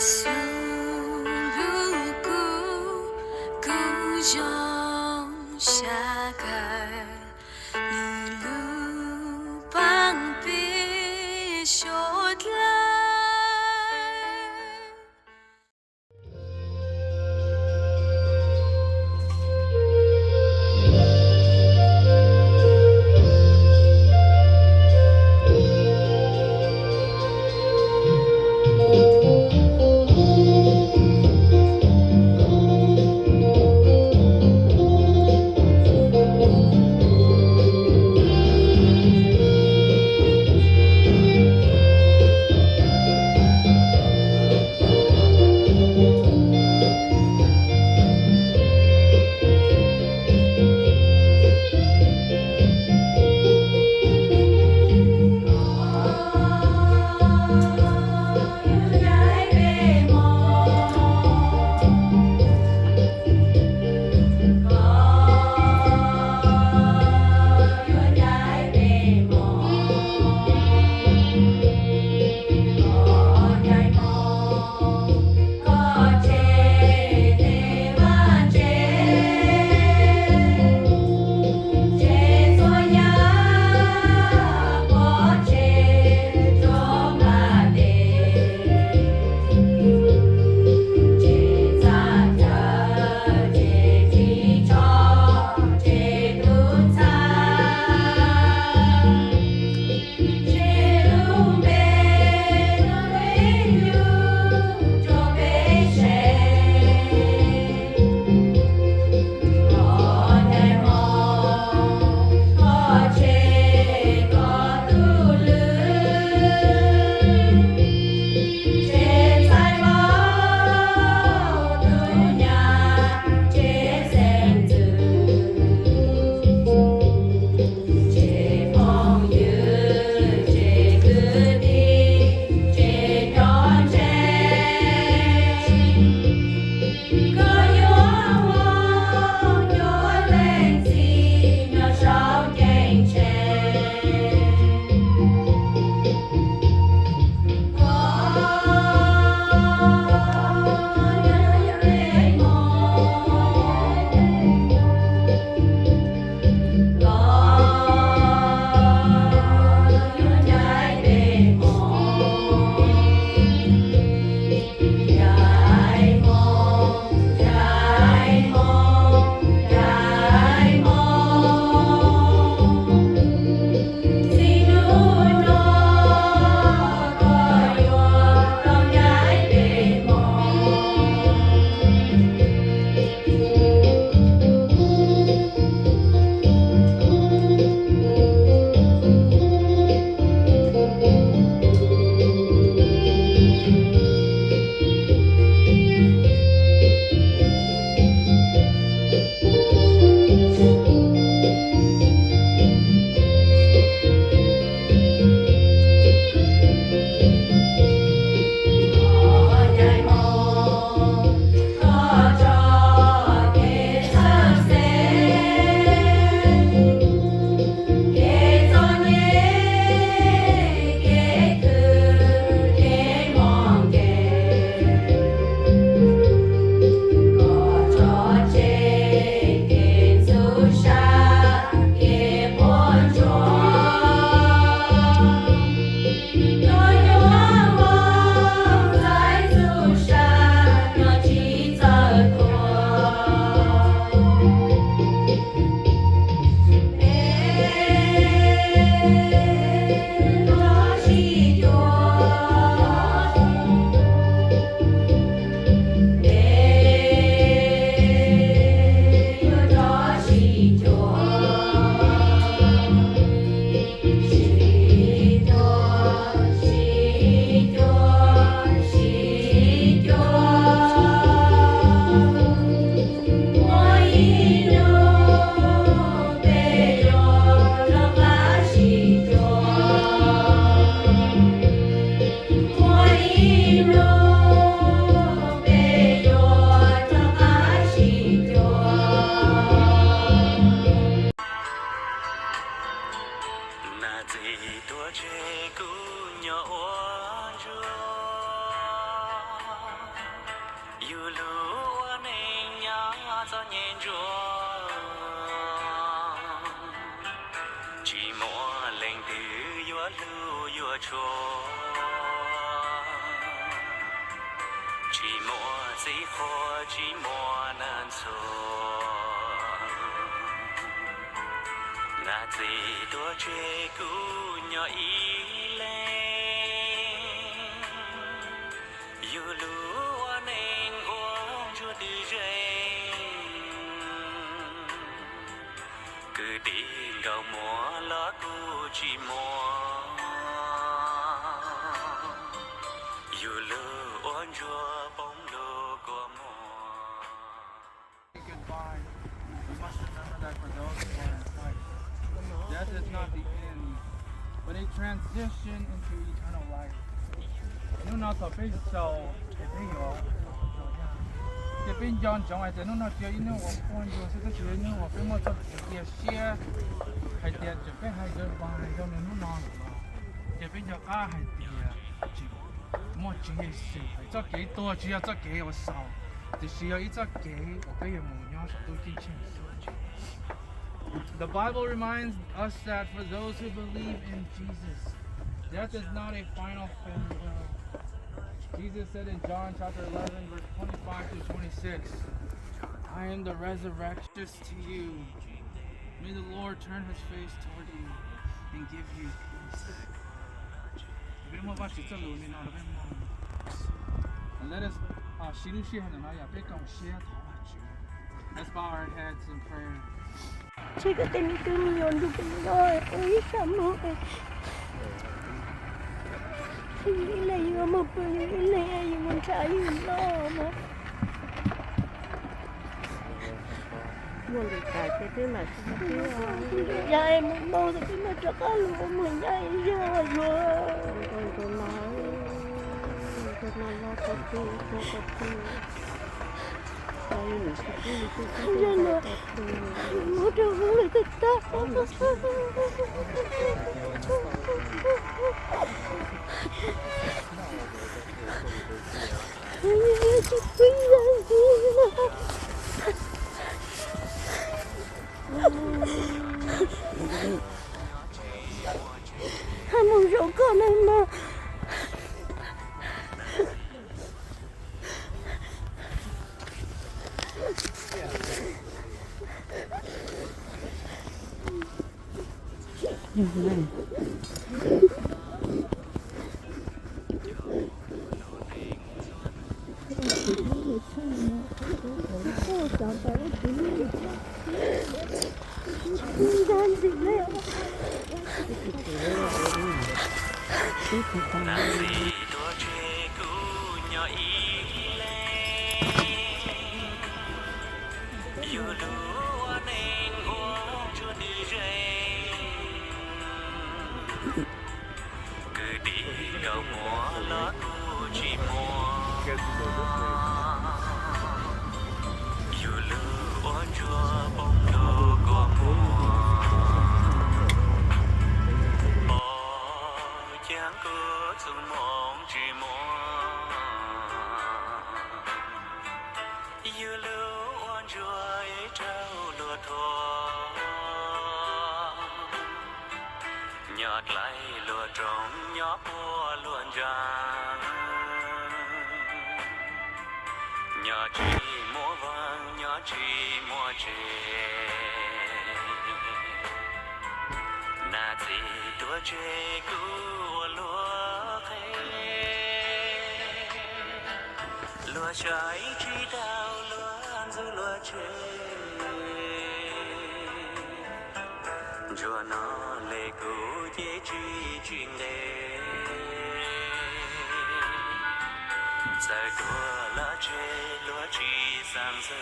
Suluku kujong syagar lulupang pisot yêu lúa nên nhớ cho nhìn chúa chỉ mua lên từ yêu lúa yêu chúa chỉ mua gì khó chỉ mua nan chúa là gì đua chơi cũ nhỏ ý lên yêu lúa nên uống chúa từ dây cứ đi gạo mùa lá cũ chỉ mùa yêu lúa uống chúa bóng lúa của mùa. Goodbye. You must remember that for those who are in Christ, death is not the end, but a transition into eternal life. Nếu nó tập bây giờ thì bây giờ thì bây giờ trong ai thì nó chơi nó học con rồi sẽ cái chuyện nó học phải một tập kia xe hay tiền chỉ phải hay giờ bài cho nên nó non thì bây giờ cả hay tiền chỉ một chỉ sự phải cho幾多只有這幾個數，就是有一隻幾我俾人冇樣都幾清楚。The Bible reminds us that for those who believe in Jesus, death is not a final farewell. Jesus said in John chapter 11, verse 25 to 26, I am the resurrection to you. May the Lord turn his face toward you and give you peace. And let us let's bow our heads in prayer. Chica tenía que un millón de dólares, hija, no. Y le íbamos a pedir, y le íbamos a traer un lomo. Ya hemos modo que me trabajo como ya y yo. Ya no, no te voy a estar. Hai mong số con em mà. nhọt lại lùa trong nhó bùa luồn ràng nhỏ chỉ múa vang nhỏ chỉ múa chê na gì tua chê cú lúa khê lúa trái chỉ đào lúa ăn dư lúa chê cho nó lệ cũ chế truy chuyện đề giờ đua lá chê lúa chi sang giờ